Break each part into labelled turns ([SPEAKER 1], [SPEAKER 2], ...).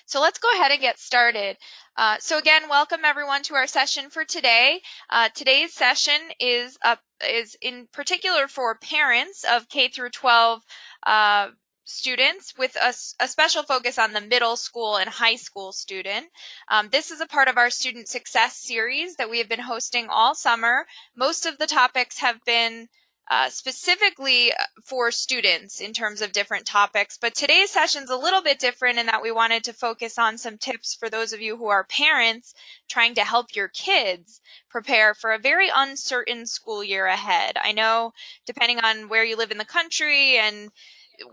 [SPEAKER 1] So let's go ahead and get started. So again, welcome everyone to our session for today. Today's session is in particular for parents of K through 12 students with a special focus on the middle school and high school student. This is a part of our student success series that we have been hosting all summer. Most of the topics have been specifically for students in terms of different topics, but today's session is a little bit different in that we wanted to focus on some tips for those of you who are parents trying to help your kids prepare for a very uncertain school year ahead. I know depending on where you live in the country and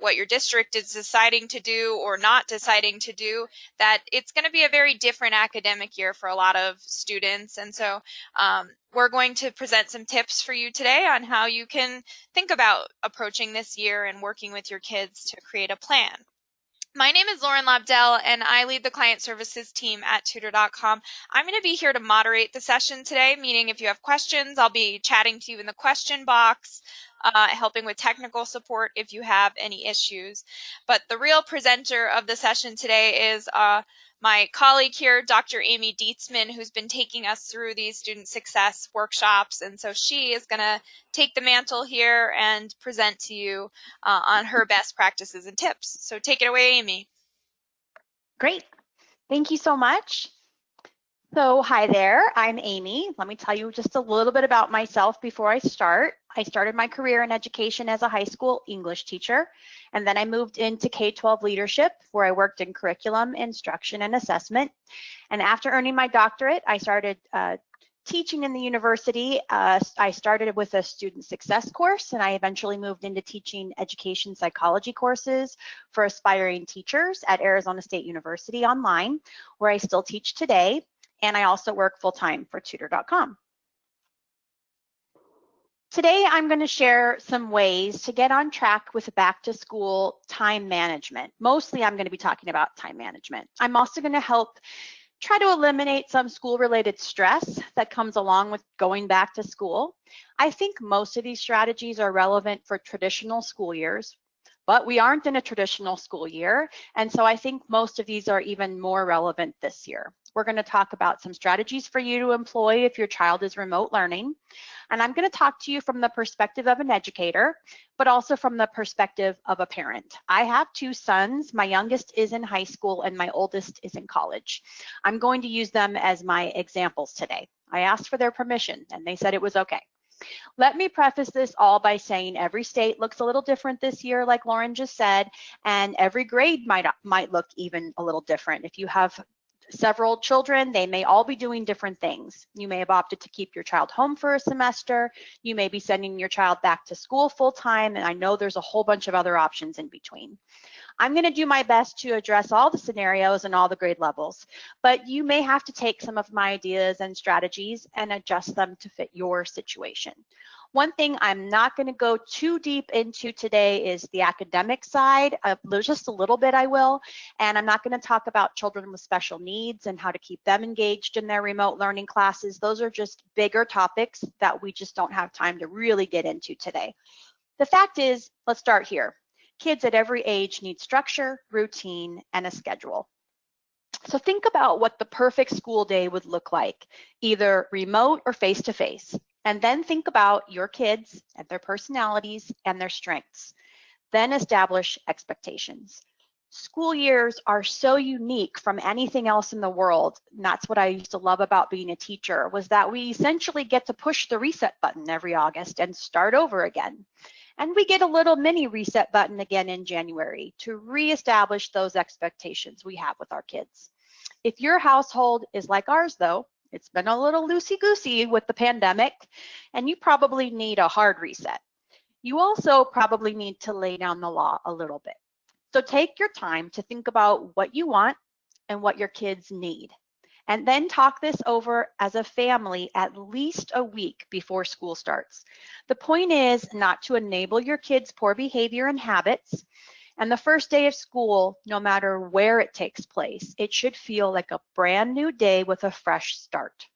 [SPEAKER 1] what your district is deciding to do or not deciding to do, that it's going to be a very different academic year for a lot of students. And so we're going to present some tips for you today on how you can think about approaching this year and working with your kids to create a plan. My name is Lauren Lobdell, and I lead the client services team at Tutor.com. I'm going to be here to moderate the session today, meaning if you have questions, I'll be chatting to you in the question box, helping with technical support if you have any issues. But the real presenter of the session today is my colleague here, Dr. Amy Dietzman, who's been taking us through these student success workshops. And so she is going to take the mantle here and present to you on her best practices and tips. So take it away, Amy.
[SPEAKER 2] Great. Thank you so much. So hi there, I'm Amy. Let me tell you just a little bit about myself before I start. I started my career in education as a high school English teacher, and then I moved into K-12 leadership, where I worked in curriculum, instruction, and assessment. And after earning my doctorate, I started teaching in the university. I started with a student success course, and I eventually moved into teaching education psychology courses for aspiring teachers at Arizona State University online, where I still teach today. And I also work full-time for Tutor.com. Today, I'm going to share some ways to get on track with back-to-school time management. Mostly, I'm going to be talking about time management. I'm also going to help try to eliminate some school-related stress that comes along with going back to school. I think most of these strategies are relevant for traditional school years, but we aren't in a traditional school year, and so I think most of these are even more relevant this year. We're going to talk about some strategies for you to employ if your child is remote learning, and I'm going to talk to you from the perspective of an educator, but also from the perspective of a parent. I have two sons. My youngest is in high school and my oldest is in college. I'm going to use them as my examples today. I asked for their permission and they said it was okay. Let me preface this all by saying every state looks a little different this year, like Lauren just said, and every grade might look even a little different. If you have several children, they may all be doing different things. You may have opted to keep your child home for a semester. You may be sending your child back to school full time, and I know there's a whole bunch of other options in between. I'm going to do my best to address all the scenarios and all the grade levels, but you may have to take some of my ideas and strategies and adjust them to fit your situation. One thing I'm not going to go too deep into today is the academic side. Just a little bit I will, and I'm not going to talk about children with special needs and how to keep them engaged in their remote learning classes. Those are just bigger topics that we just don't have time to really get into today. The fact is, let's start here. Kids at every age need structure, routine, and a schedule. So think about what the perfect school day would look like, either remote or face-to-face. And then think about your kids and their personalities and their strengths. Then establish expectations. School years are so unique from anything else in the world. And that's what I used to love about being a teacher, was that we essentially get to push the reset button every August and start over again. And we get a little mini reset button again in January to reestablish those expectations we have with our kids. If your household is like ours, though, it's been a little loosey-goosey with the pandemic, and you probably need a hard reset. You also probably need to lay down the law a little bit. So take your time to think about what you want and what your kids need, and then talk this over as a family at least a week before school starts. The point is not to enable your kids' poor behavior and habits. And the first day of school, no matter where it takes place, it should feel like a brand new day with a fresh start.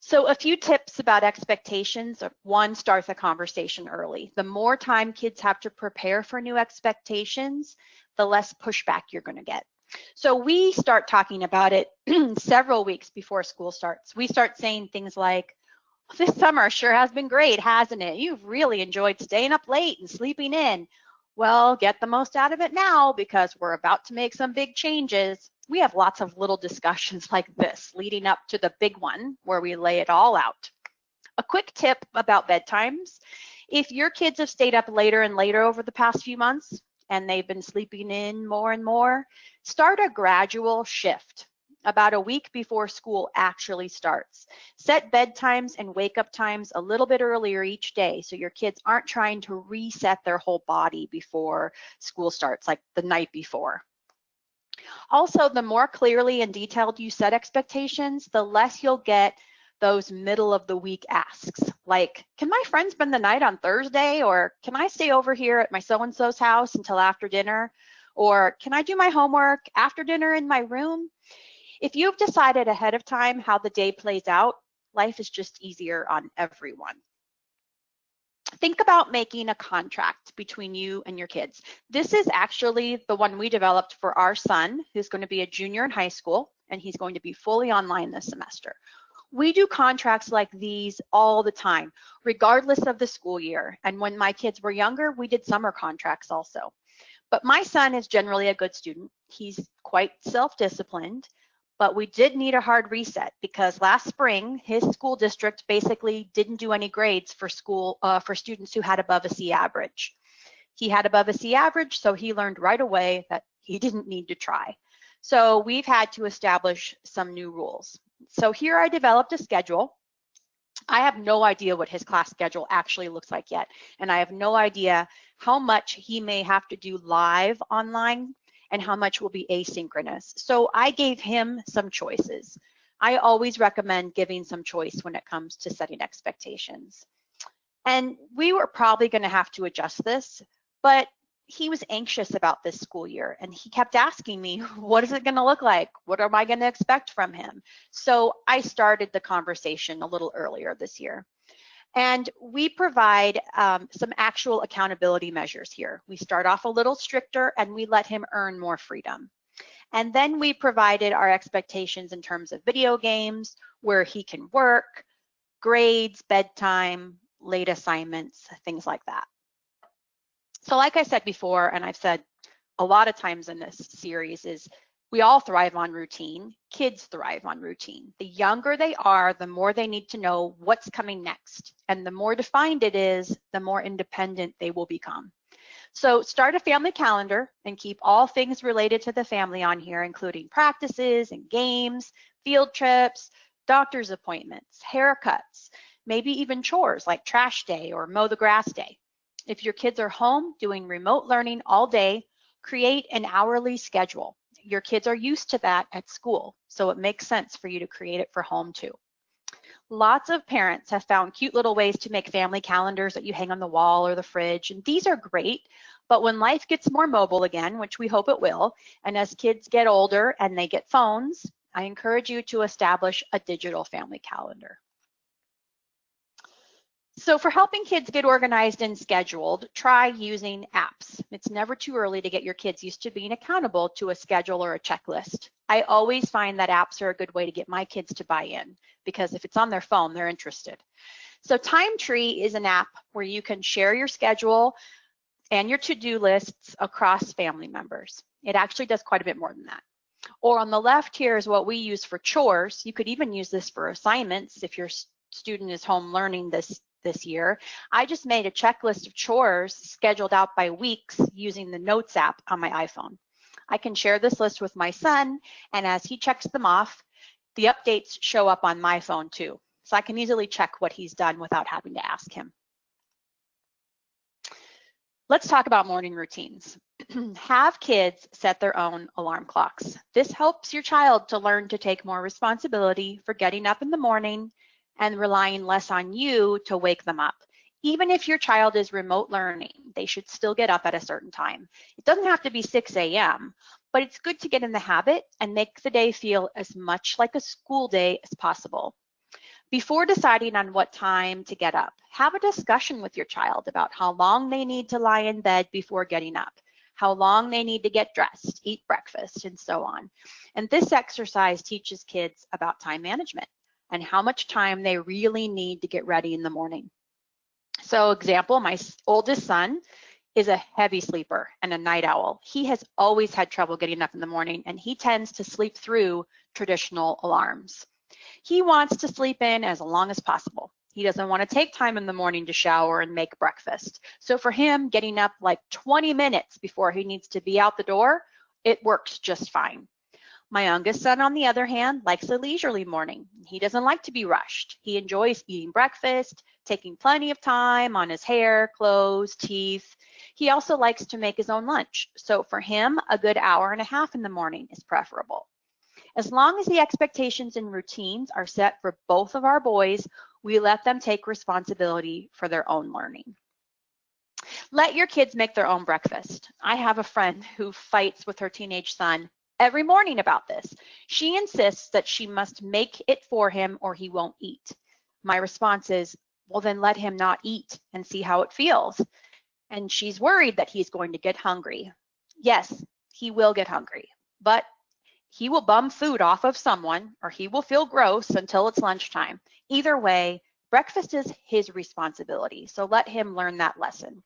[SPEAKER 2] So a few tips about expectations. One, start the conversation early. The more time kids have to prepare for new expectations, the less pushback you're going to get. So we start talking about it several weeks before school starts. We start saying things like, this summer sure has been great, hasn't it? You've really enjoyed staying up late and sleeping in. Well, get the most out of it now because we're about to make some big changes. We have lots of little discussions like this leading up to the big one where we lay it all out. A quick tip about bedtimes. If your kids have stayed up later and later over the past few months and they've been sleeping in more and more, start a gradual shift about a week before school actually starts. Set bedtimes and wake up times a little bit earlier each day so your kids aren't trying to reset their whole body before school starts, like the night before. Also, the more clearly and detailed you set expectations, the less you'll get those middle of the week asks, like, can my friend spend the night on Thursday? Or can I stay over here at my so-and-so's house until after dinner? Or can I do my homework after dinner in my room? If you've decided ahead of time how the day plays out, life is just easier on everyone. Think about making a contract between you and your kids. This is actually the one we developed for our son, who's going to be a junior in high school, and he's going to be fully online this semester. We do contracts like these all the time, regardless of the school year. And when my kids were younger, we did summer contracts also. But my son is generally a good student. He's quite self-disciplined, but we did need a hard reset because last spring, his school district basically didn't do any grades for students who had above a C average. He had above a C average, so he learned right away that he didn't need to try. So we've had to establish some new rules. So here I developed a schedule. I have no idea what his class schedule actually looks like yet, and I have no idea how much he may have to do live online and how much will be asynchronous. So I gave him some choices. I always recommend giving some choice when it comes to setting expectations. And we were probably going to have to adjust this, but he was anxious about this school year and he kept asking me, what is it going to look like? What am I going to expect from him? So I started the conversation a little earlier this year. And we provide some actual accountability measures here. We start off a little stricter and we let him earn more freedom. And then we provided our expectations in terms of video games, where he can work, grades, bedtime, late assignments, things like that. So like I said before, and I've said a lot of times in this series, is we all thrive on routine. Kids thrive on routine. The younger they are, the more they need to know what's coming next. And the more defined it is, the more independent they will become. So start a family calendar and keep all things related to the family on here, including practices and games, field trips, doctor's appointments, haircuts, maybe even chores like trash day or mow the grass day. If your kids are home doing remote learning all day, create an hourly schedule. Your kids are used to that at school, so it makes sense for you to create it for home too. Lots of parents have found cute little ways to make family calendars that you hang on the wall or the fridge, and these are great, but when life gets more mobile again, which we hope it will, and as kids get older and they get phones, I encourage you to establish a digital family calendar. So for helping kids get organized and scheduled, try using apps. It's never too early to get your kids used to being accountable to a schedule or a checklist. I always find that apps are a good way to get my kids to buy in, because if it's on their phone, they're interested. So Time Tree is an app where you can share your schedule and your to-do lists across family members. It actually does quite a bit more than that. Or on the left here is what we use for chores. You could even use this for assignments if your student is home learning this year. I just made a checklist of chores scheduled out by weeks using the Notes app on my iPhone. I can share this list with my son, and as he checks them off, the updates show up on my phone too. So I can easily check what he's done without having to ask him. Let's talk about morning routines. Have kids set their own alarm clocks. This helps your child to learn to take more responsibility for getting up in the morning and relying less on you to wake them up. Even if your child is remote learning, they should still get up at a certain time. It doesn't have to be 6 a.m., but it's good to get in the habit and make the day feel as much like a school day as possible. Before deciding on what time to get up, have a discussion with your child about how long they need to lie in bed before getting up. how long they need to get dressed, eat breakfast, and so on. And this exercise teaches kids about time management and how much time they really need to get ready in the morning. So example, my oldest son is a heavy sleeper and a night owl. He has always had trouble getting up in the morning, and he tends to sleep through traditional alarms. He wants to sleep in as long as possible. He doesn't want to take time in the morning to shower and make breakfast. So for him, getting up like 20 minutes before he needs to be out the door, it works just fine. My youngest son, on the other hand, likes a leisurely morning. He doesn't like to be rushed. He enjoys eating breakfast, taking plenty of time on his hair, clothes, teeth. He also likes to make his own lunch. So for him, a good hour and a half in the morning is preferable. As long as the expectations and routines are set for both of our boys, we let them take responsibility for their own learning. Let your kids make their own breakfast. I have a friend who fights with her teenage son every morning about this. She insists that she must make it for him or he won't eat. My response is, well, then let him not eat and see how it feels. And she's worried that he's going to get hungry. Yes, he will get hungry, but he will bum food off of someone or he will feel gross until it's lunchtime. Either way, breakfast is his responsibility, so let him learn that lesson.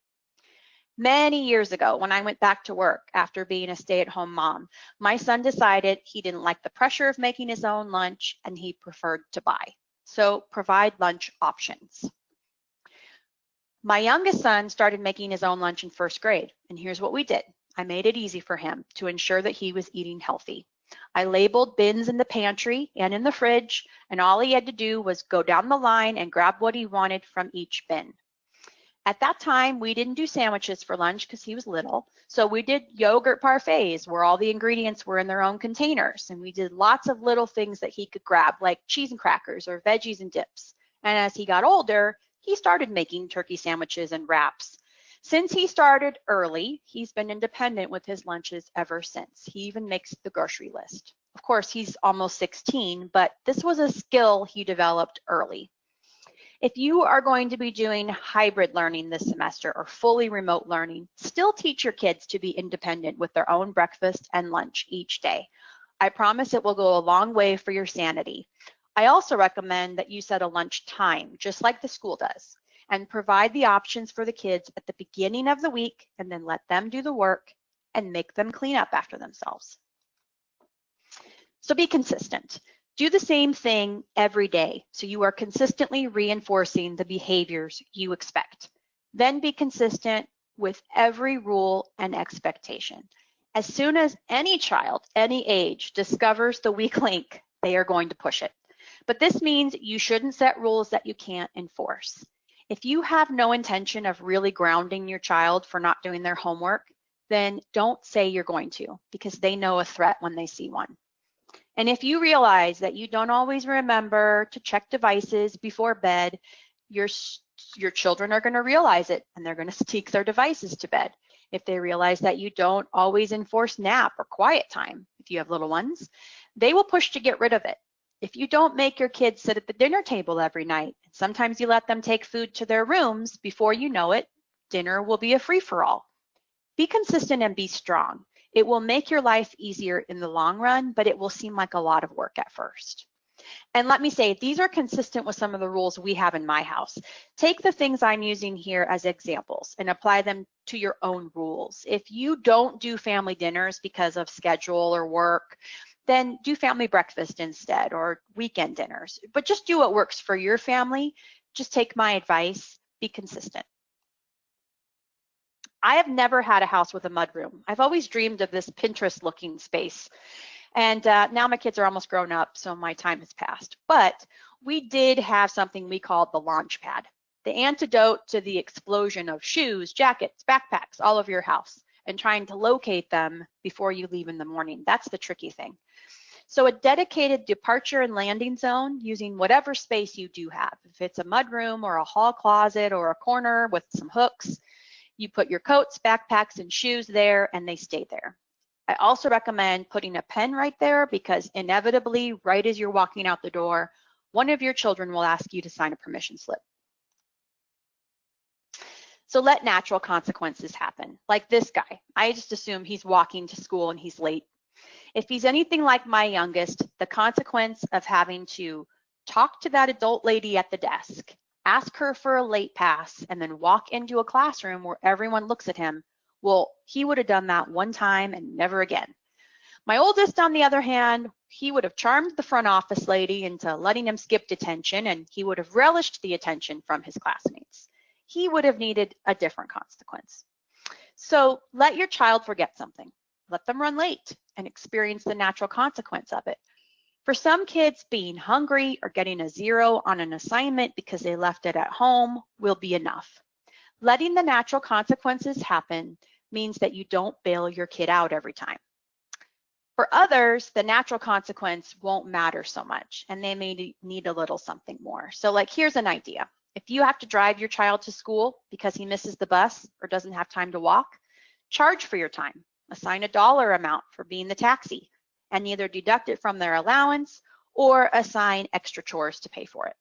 [SPEAKER 2] Many years ago, when I went back to work after being a stay-at-home mom, my son decided he didn't like the pressure of making his own lunch and he preferred to buy. So provide lunch options. My youngest son started making his own lunch in first grade, and here's what we did. I made it easy for him to ensure that he was eating healthy. I labeled bins in the pantry and in the fridge, and all he had to do was go down the line and grab what he wanted from each bin. At that time, we didn't do sandwiches for lunch because he was little. So we did yogurt parfaits where all the ingredients were in their own containers. And we did lots of little things that he could grab, like cheese and crackers or veggies and dips. And as he got older, he started making turkey sandwiches and wraps. Since he started early, he's been independent with his lunches ever since. He even makes the grocery list. Of course, he's almost 16, but this was a skill he developed early. If you are going to be doing hybrid learning this semester or fully remote learning, still teach your kids to be independent with their own breakfast and lunch each day. I promise it will go a long way for your sanity. I also recommend that you set a lunch time, just like the school does, and provide the options for the kids at the beginning of the week, and then let them do the work and make them clean up after themselves. So be consistent. Do the same thing every day so you are consistently reinforcing the behaviors you expect. Then be consistent with every rule and expectation. As soon as any child, any age, discovers the weak link, they are going to push it. But this means you shouldn't set rules that you can't enforce. If you have no intention of really grounding your child for not doing their homework, then don't say you're going to, because they know a threat when they see one. And if you realize that you don't always remember to check devices before bed, your children are going to realize it and they're going to sneak their devices to bed. If they realize that you don't always enforce nap or quiet time, if you have little ones, they will push to get rid of it. If you don't make your kids sit at the dinner table every night, sometimes you let them take food to their rooms, before you know it, dinner will be a free-for-all. Be consistent and be strong. It will make your life easier in the long run, but it will seem like a lot of work at first. And let me say, these are consistent with some of the rules we have in my house. Take the things I'm using here as examples and apply them to your own rules. If you don't do family dinners because of schedule or work, then do family breakfast instead, or weekend dinners. But just do what works for your family. Just take my advice, be consistent. I have never had a house with a mudroom. I've always dreamed of this Pinterest-looking space. And now my kids are almost grown up, so my time has passed. But we did have something we called the launch pad, the antidote to the explosion of shoes, jackets, backpacks all over your house, and trying to locate them before you leave in the morning. That's the tricky thing. So a dedicated departure and landing zone using whatever space you do have. If it's a mudroom or a hall closet or a corner with some hooks, you put your coats, backpacks, and shoes there, and they stay there. I also recommend putting a pen right there, because inevitably, right as you're walking out the door, one of your children will ask you to sign a permission slip. So let natural consequences happen. Like this guy, I just assume he's walking to school and he's late. If he's anything like my youngest, the consequence of having to talk to that adult lady at the desk, ask her for a late pass, and then walk into a classroom where everyone looks at him, well, he would have done that one time and never again. My oldest, on the other hand, he would have charmed the front office lady into letting him skip detention, and he would have relished the attention from his classmates. He would have needed a different consequence. So let your child forget something. Let them run late and experience the natural consequence of it. For some kids, being hungry or getting a 0 on an assignment because they left it at home will be enough. Letting the natural consequences happen means that you don't bail your kid out every time. For others, the natural consequence won't matter so much, and they may need a little something more. So like, here's an idea. If you have to drive your child to school because he misses the bus or doesn't have time to walk, charge for your time. Assign a dollar amount for being the taxi and either deduct it from their allowance or assign extra chores to pay for it.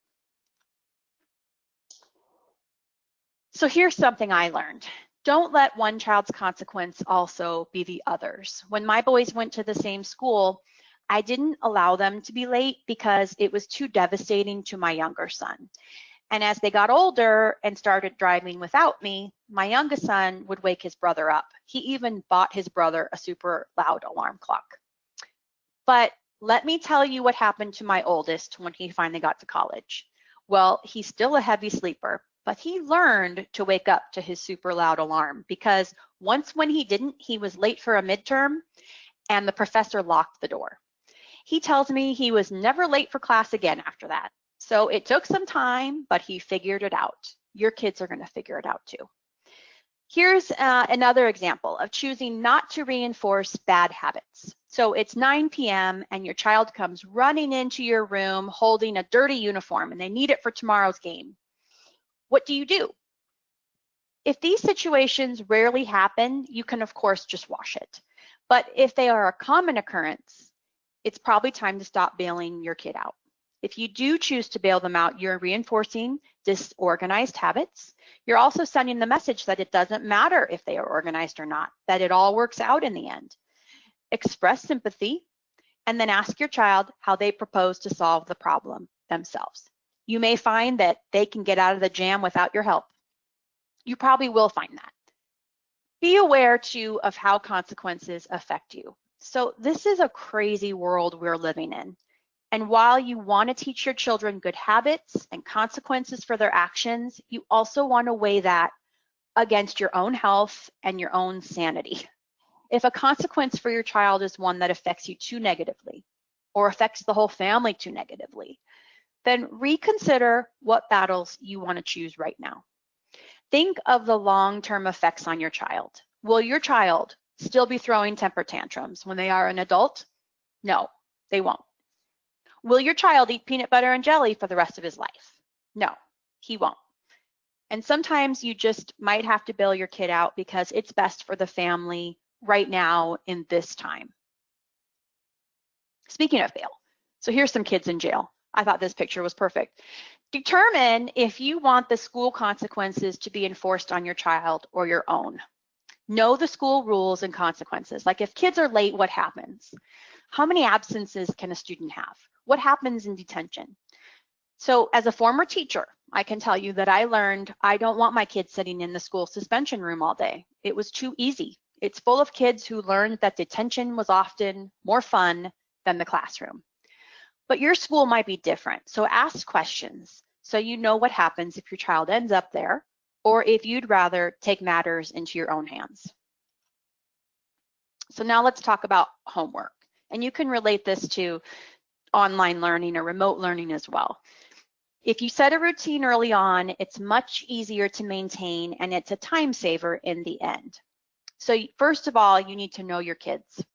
[SPEAKER 2] So here's something I learned. Don't let one child's consequence also be the others. When my boys went to the same school, I didn't allow them to be late because it was too devastating to my younger son. And as they got older and started driving without me, my youngest son would wake his brother up. He even bought his brother a super loud alarm clock. But let me tell you what happened to my oldest when he finally got to college. Well, he's still a heavy sleeper, but he learned to wake up to his super loud alarm because once when he didn't, he was late for a midterm and the professor locked the door. He tells me he was never late for class again after that. So it took some time, but he figured it out. Your kids are going to figure it out too. Here's another example of choosing not to reinforce bad habits. So it's 9 p.m. and your child comes running into your room holding a dirty uniform and they need it for tomorrow's game. What do you do? If these situations rarely happen, you can of course just wash it. But if they are a common occurrence, it's probably time to stop bailing your kid out. If you do choose to bail them out, you're reinforcing disorganized habits. You're also sending the message that it doesn't matter if they are organized or not, that it all works out in the end. Express sympathy, and then ask your child how they propose to solve the problem themselves. You may find that they can get out of the jam without your help. You probably will find that. Be aware too of how consequences affect you. So this is a crazy world we're living in. And while you want to teach your children good habits and consequences for their actions, you also want to weigh that against your own health and your own sanity. If a consequence for your child is one that affects you too negatively or affects the whole family too negatively, then reconsider what battles you want to choose right now. Think of the long-term effects on your child. Will your child still be throwing temper tantrums when they are an adult? No, they won't. Will your child eat peanut butter and jelly for the rest of his life? No, he won't. And sometimes you just might have to bail your kid out because it's best for the family right now in this time. Speaking of bail, so here's some kids in jail. I thought this picture was perfect. Determine if you want the school consequences to be enforced on your child or your own. Know the school rules and consequences. Like if kids are late, what happens? How many absences can a student have? What happens in detention? So as a former teacher, I can tell you that I learned I don't want my kids sitting in the school suspension room all day. It was too easy. It's full of kids who learned that detention was often more fun than the classroom. But your school might be different, so ask questions so you know what happens if your child ends up there or if you'd rather take matters into your own hands. So now let's talk about homework. And you can relate this to online learning or remote learning as well. If you set a routine early on, it's much easier to maintain and it's a time saver in the end. So first of all, you need to know your kids.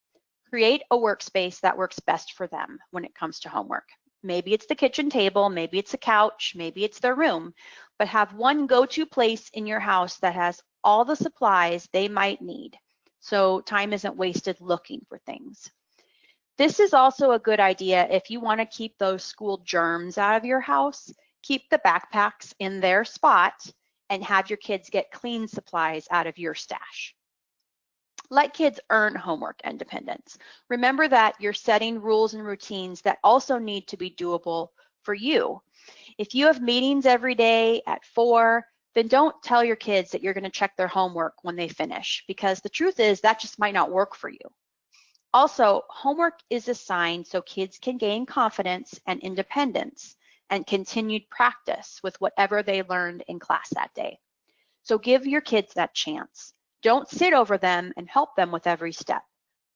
[SPEAKER 2] Create a workspace that works best for them when it comes to homework. Maybe it's the kitchen table, maybe it's a couch, maybe it's their room, but have one go-to place in your house that has all the supplies they might need, so time isn't wasted looking for things. This is also a good idea if you want to keep those school germs out of your house. Keep the backpacks in their spot and have your kids get clean supplies out of your stash. Let kids earn homework independence. Remember that you're setting rules and routines that also need to be doable for you. If you have meetings every day at 4, then don't tell your kids that you're going to check their homework when they finish, because the truth is that just might not work for you. Also, homework is assigned so kids can gain confidence and independence and continued practice with whatever they learned in class that day. So give your kids that chance. Don't sit over them and help them with every step.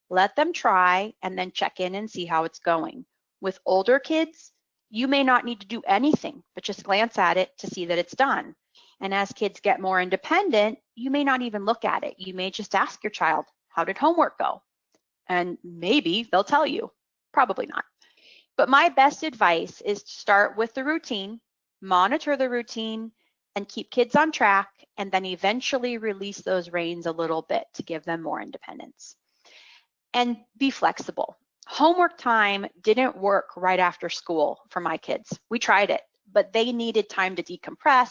[SPEAKER 2] Let them try and then check in and see how it's going. With older kids, you may not need to do anything, but just glance at it to see that it's done. And as kids get more independent, you may not even look at it. You may just ask your child, how did homework go? And maybe they'll tell you, probably not. But my best advice is to start with the routine, monitor the routine, and keep kids on track, and then eventually release those reins a little bit to give them more independence. And be flexible. Homework time didn't work right after school for my kids. We tried it, but they needed time to decompress.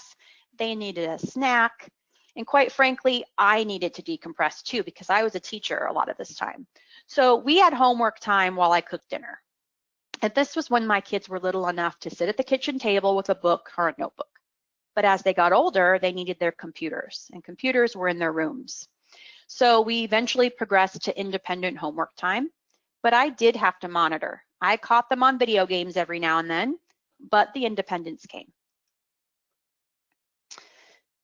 [SPEAKER 2] They needed a snack. And quite frankly, I needed to decompress too, because I was a teacher a lot of this time. So we had homework time while I cooked dinner. And this was when my kids were little enough to sit at the kitchen table with a book or a notebook. But as they got older, they needed their computers, and computers were in their rooms. So we eventually progressed to independent homework time, but I did have to monitor. I caught them on video games every now and then, but the independence came.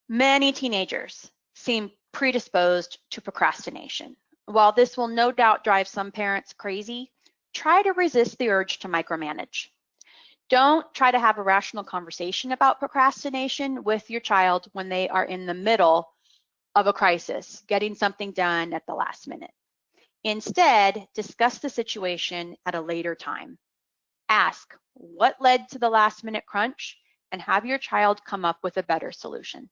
[SPEAKER 2] Many teenagers seem predisposed to procrastination. While this will no doubt drive some parents crazy, try to resist the urge to micromanage. Don't try to have a rational conversation about procrastination with your child when they are in the middle of a crisis, getting something done at the last minute. Instead, discuss the situation at a later time. Ask what led to the last minute crunch and have your child come up with a better solution.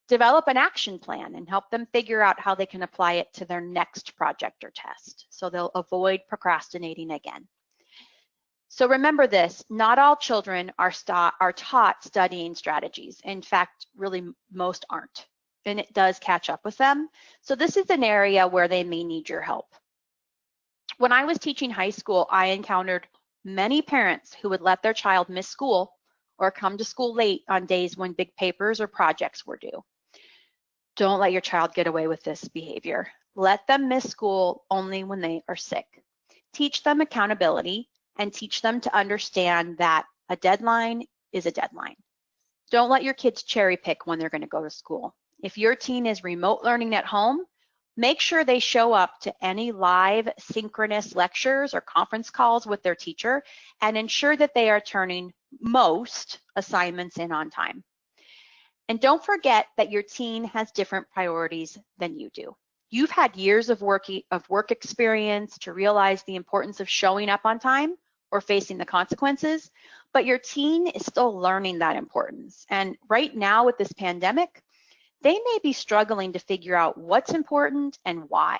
[SPEAKER 2] Develop an action plan and help them figure out how they can apply it to their next project or test, so they'll avoid procrastinating again. So remember this, not all children are taught studying strategies. In fact, really most aren't, and it does catch up with them. So this is an area where they may need your help. When I was teaching high school, I encountered many parents who would let their child miss school or come to school late on days when big papers or projects were due. Don't let your child get away with this behavior. Let them miss school only when they are sick. Teach them accountability and teach them to understand that a deadline is a deadline. Don't let your kids cherry pick when they're going to go to school. If your teen is remote learning at home, make sure they show up to any live synchronous lectures or conference calls with their teacher and ensure that they are turning most assignments in on time. And don't forget that your teen has different priorities than you do. You've had years of work experience to realize the importance of showing up on time or facing the consequences, but your teen is still learning that importance. And right now with this pandemic, they may be struggling to figure out what's important and why.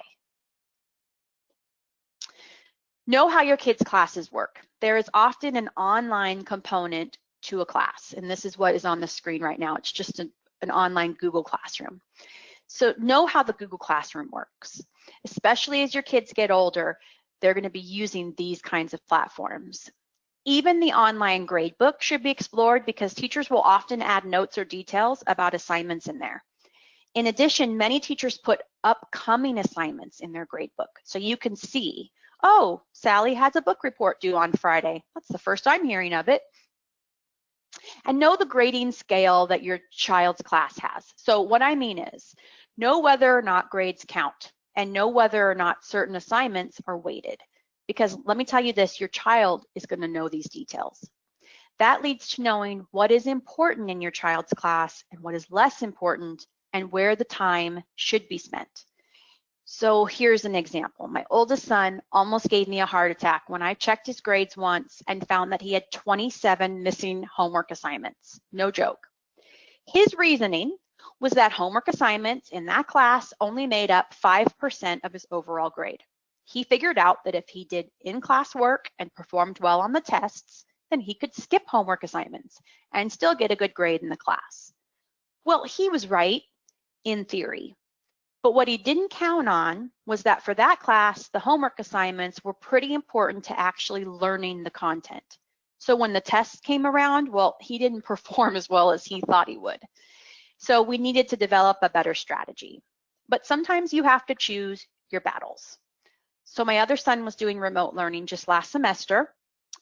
[SPEAKER 2] Know how your kids' classes work. There is often an online component to a class, and this is what is on the screen right now. It's just an online Google Classroom. So know how the Google Classroom works. Especially as your kids get older, they're going to be using these kinds of platforms. Even the online gradebook should be explored because teachers will often add notes or details about assignments in there. In addition, many teachers put upcoming assignments in their gradebook, so you can see, oh, Sally has a book report due on Friday. That's the first I'm hearing of it. And know the grading scale that your child's class has. So what I mean is, know whether or not grades count and know whether or not certain assignments are weighted. Because let me tell you this, your child is going to know these details. That leads to knowing what is important in your child's class and what is less important and where the time should be spent. So here's an example. My oldest son almost gave me a heart attack when I checked his grades once and found that he had 27 missing homework assignments. No joke. His reasoning was that homework assignments in that class only made up 5% of his overall grade. He figured out that if he did in-class work and performed well on the tests, then he could skip homework assignments and still get a good grade in the class. Well, he was right in theory. But what he didn't count on was that for that class, the homework assignments were pretty important to actually learning the content. So when the tests came around, well, he didn't perform as well as he thought he would. So we needed to develop a better strategy. But sometimes you have to choose your battles. So my other son was doing remote learning just last semester,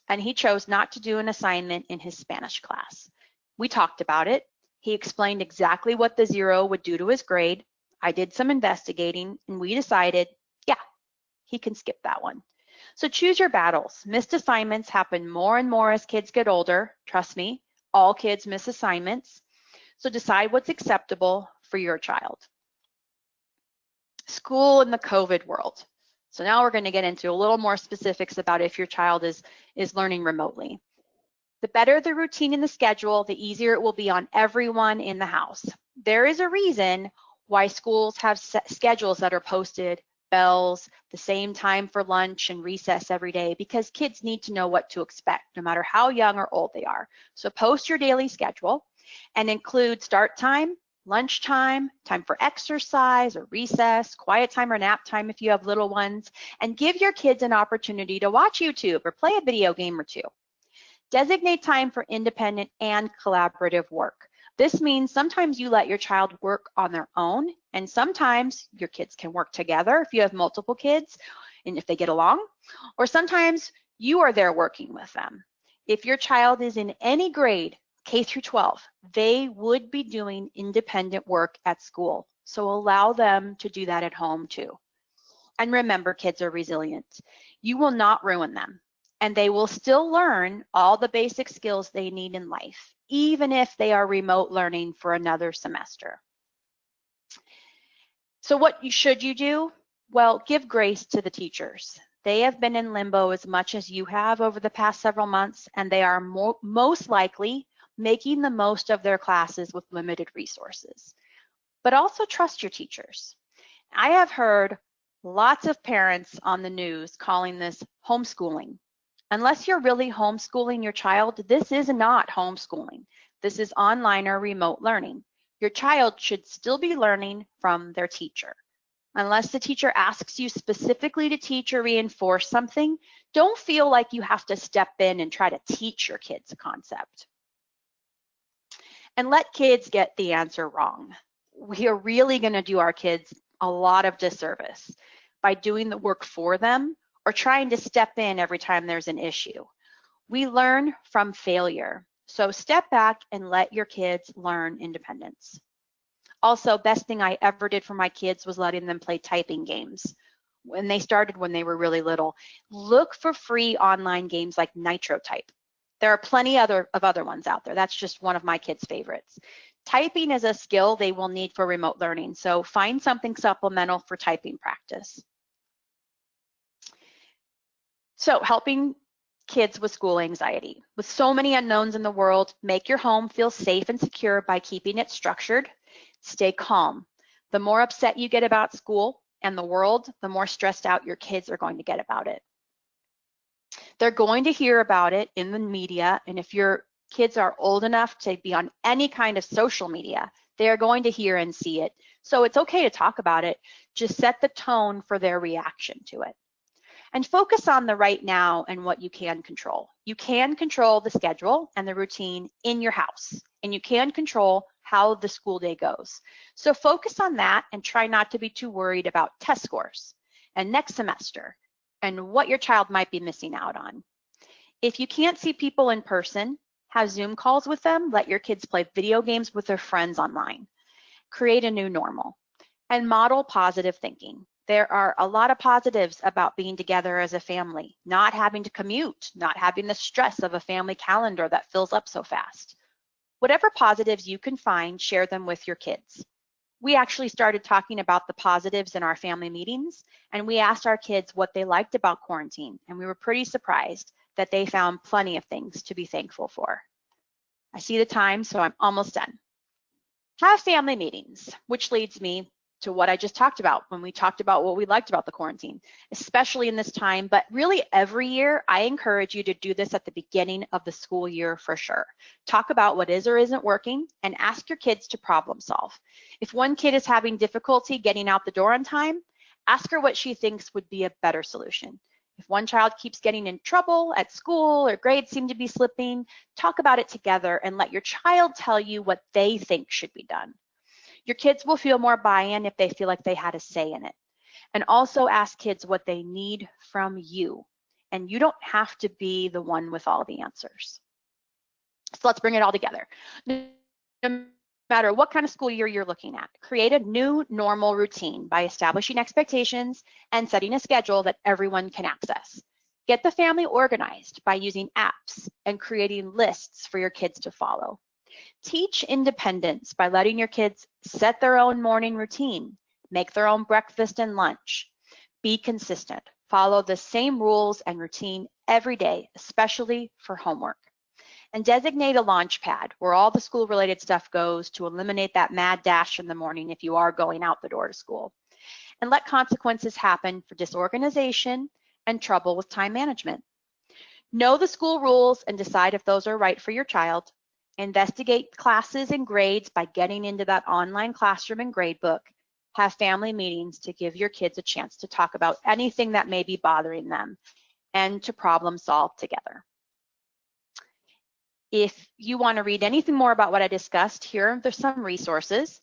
[SPEAKER 2] and he chose not to do an assignment in his Spanish class. We talked about it. He explained exactly what the 0 would do to his grade. I did some investigating, and we decided, yeah, he can skip that one. So choose your battles. Missed assignments happen more and more as kids get older. Trust me, all kids miss assignments. So decide what's acceptable for your child. School in the COVID world. So now we're going to get into a little more specifics about if your child is learning remotely. The better the routine and the schedule, the easier it will be on everyone in the house. There is a reason why schools have schedules that are posted, bells, the same time for lunch and recess every day, because kids need to know what to expect, no matter how young or old they are. So post your daily schedule and include start time, lunchtime, time for exercise or recess, quiet time or nap time if you have little ones, and give your kids an opportunity to watch YouTube or play a video game or two. Designate time for independent and collaborative work. This means sometimes you let your child work on their own, and sometimes your kids can work together if you have multiple kids and if they get along, or sometimes you are there working with them. If your child is in any grade, K through 12, they would be doing independent work at school. So allow them to do that at home too. And remember, kids are resilient. You will not ruin them, and they will still learn all the basic skills they need in life, even if they are remote learning for another semester. So what should you do? Well, give grace to the teachers. They have been in limbo as much as you have over the past several months, and they are most likely making the most of their classes with limited resources. But also trust your teachers. I have heard lots of parents on the news calling this homeschooling. Unless you're really homeschooling your child, this is not homeschooling. This is online or remote learning. Your child should still be learning from their teacher. Unless the teacher asks you specifically to teach or reinforce something, don't feel like you have to step in and try to teach your kids a concept. And let kids get the answer wrong. We are really going to do our kids a lot of disservice by doing the work for them or trying to step in every time there's an issue. We learn from failure. So step back and let your kids learn independence. Also, best thing I ever did for my kids was letting them play typing games. When they started when they were really little, look for free online games like Nitro Type. There are plenty of other ones out there. That's just one of my kids' favorites. Typing is a skill they will need for remote learning, so find something supplemental for typing practice. So helping kids with school anxiety. With so many unknowns in the world, make your home feel safe and secure by keeping it structured. Stay calm. The more upset you get about school and the world, the more stressed out your kids are going to get about it. They're going to hear about it in the media, and if your kids are old enough to be on any kind of social media, they are going to hear and see it. So it's okay to talk about it. Just set the tone for their reaction to it. And focus on the right now and what you can control. You can control the schedule and the routine in your house, and you can control how the school day goes. So focus on that and try not to be too worried about test scores and next semester and what your child might be missing out on. If you can't see people in person, have Zoom calls with them, let your kids play video games with their friends online. Create a new normal and model positive thinking. There are a lot of positives about being together as a family, not having to commute, not having the stress of a family calendar that fills up so fast. Whatever positives you can find, share them with your kids. We actually started talking about the positives in our family meetings, and we asked our kids what they liked about quarantine, and we were pretty surprised that they found plenty of things to be thankful for. I see the time, so I'm almost done. Have family meetings, which leads me to what I just talked about when we talked about what we liked about the quarantine, especially in this time, but really every year. I encourage you to do this at the beginning of the school year for sure. Talk about what is or isn't working and ask your kids to problem solve. If one kid is having difficulty getting out the door on time, ask her what she thinks would be a better solution. If one child keeps getting in trouble at school or grades seem to be slipping, talk about it together and let your child tell you what they think should be done. Your kids will feel more buy-in if they feel like they had a say in it. And also ask kids what they need from you. And you don't have to be the one with all the answers. So let's bring it all together. No matter what kind of school year you're looking at, create a new normal routine by establishing expectations and setting a schedule that everyone can access. Get the family organized by using apps and creating lists for your kids to follow. Teach independence by letting your kids set their own morning routine, make their own breakfast and lunch. Be consistent. Follow the same rules and routine every day, especially for homework. And designate a launch pad where all the school-related stuff goes to eliminate that mad dash in the morning if you are going out the door to school. And let consequences happen for disorganization and trouble with time management. Know the school rules and decide if those are right for your child. Investigate classes and grades by getting into that online classroom and gradebook. Have family meetings to give your kids a chance to talk about anything that may be bothering them and to problem solve together. If you want to read anything more about what I discussed, there's some resources.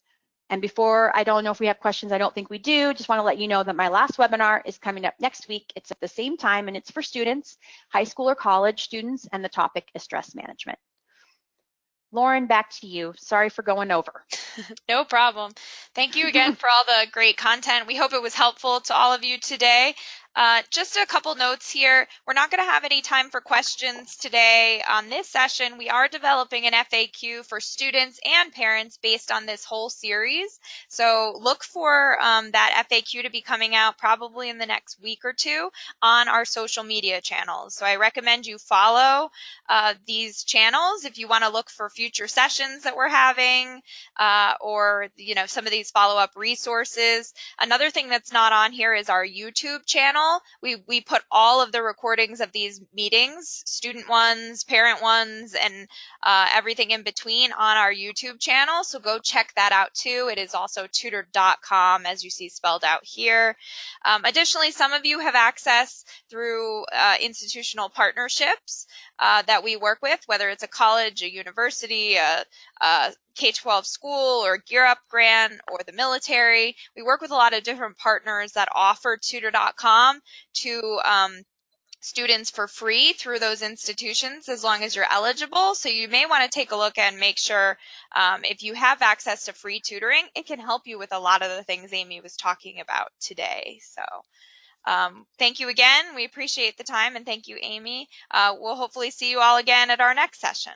[SPEAKER 2] And before, I don't know if we have questions, I don't think we do, just want to let you know that my last webinar is coming up next week. It's at the same time and it's for students, high school or college students, and the topic is stress management. Lauren, back to you. Sorry for going over.
[SPEAKER 1] No problem. Thank you again for all the great content. We hope it was helpful to all of you today. Just a couple notes here. We're not going to have any time for questions today on this session. We are developing an FAQ for students and parents based on this whole series. So look for that FAQ to be coming out probably in the next week or two on our social media channels. So I recommend you follow these channels if you want to look for future sessions that we're having or some of these follow-up resources. Another thing that's not on here is our YouTube channel. We put all of the recordings of these meetings, student ones, parent ones, and everything in between on our YouTube channel. So go check that out too. It is also Tutor.com, as you see spelled out here. Additionally, some of you have access through institutional partnerships that we work with, whether it's a college, a university, a K-12 school, or Gear Up grant, or the military. We work with a lot of different partners that offer Tutor.com to students for free through those institutions as long as you're eligible. So you may want to take a look and make sure if you have access to free tutoring, it can help you with a lot of the things Amy was talking about today. So thank you again. We appreciate the time, and thank you, Amy. We'll hopefully see you all again at our next session.